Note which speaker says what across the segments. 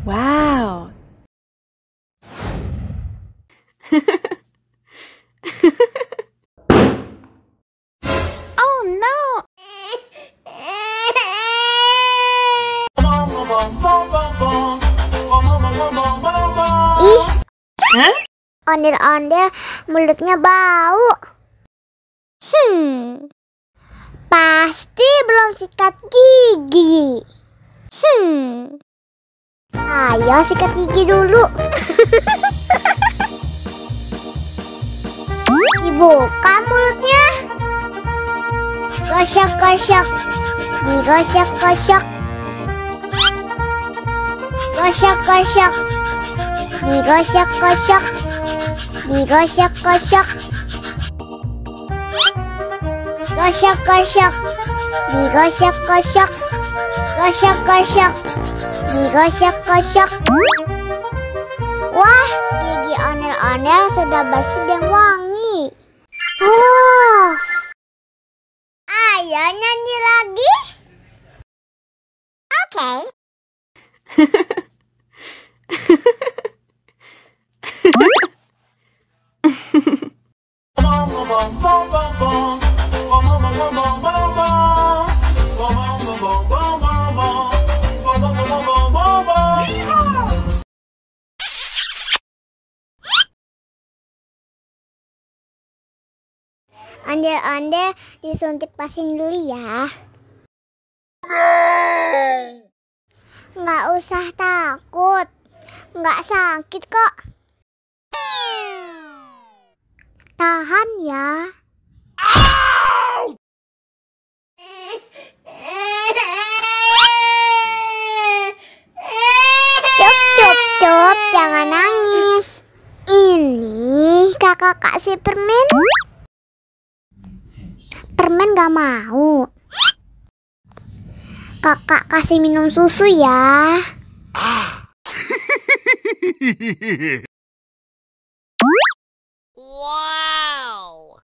Speaker 1: Wow. Oh no.
Speaker 2: Ih,
Speaker 1: Hah?
Speaker 2: ondel-ondel mulutnya bau. Pasti belum sikat gigi. Ayo sikat gigi dulu. Dibuka mulutnya. Gosok-gosok. Digosok-gosok. Gosok-gosok. Digosok-gosok. Digosok-gosok. Gosok-gosok. Digosok-gosok. Gosok-gosok. Digosok-gosok. Wah, gigi ondel-ondel sudah bersih dan wangi. Oh, ayo nyanyi lagi. Oke. Ondel-ondel disuntik vaksin dulu ya. Nggak usah takut, nggak sakit kok. Tahan ya. Cup, jangan nangis. Ini kakak kasih permen. Permen gak mau. Kakak kasih minum susu ya.
Speaker 3: Wow.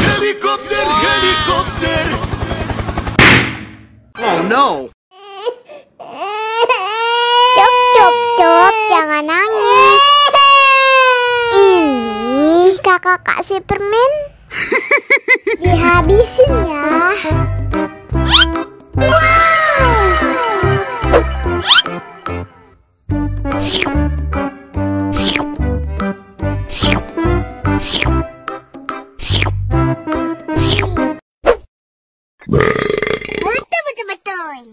Speaker 4: Helicopter, helicopter! Oh no!
Speaker 2: Cup, jangan nangis. Ini kakak kasih permen. Dihabisin ya. Betul.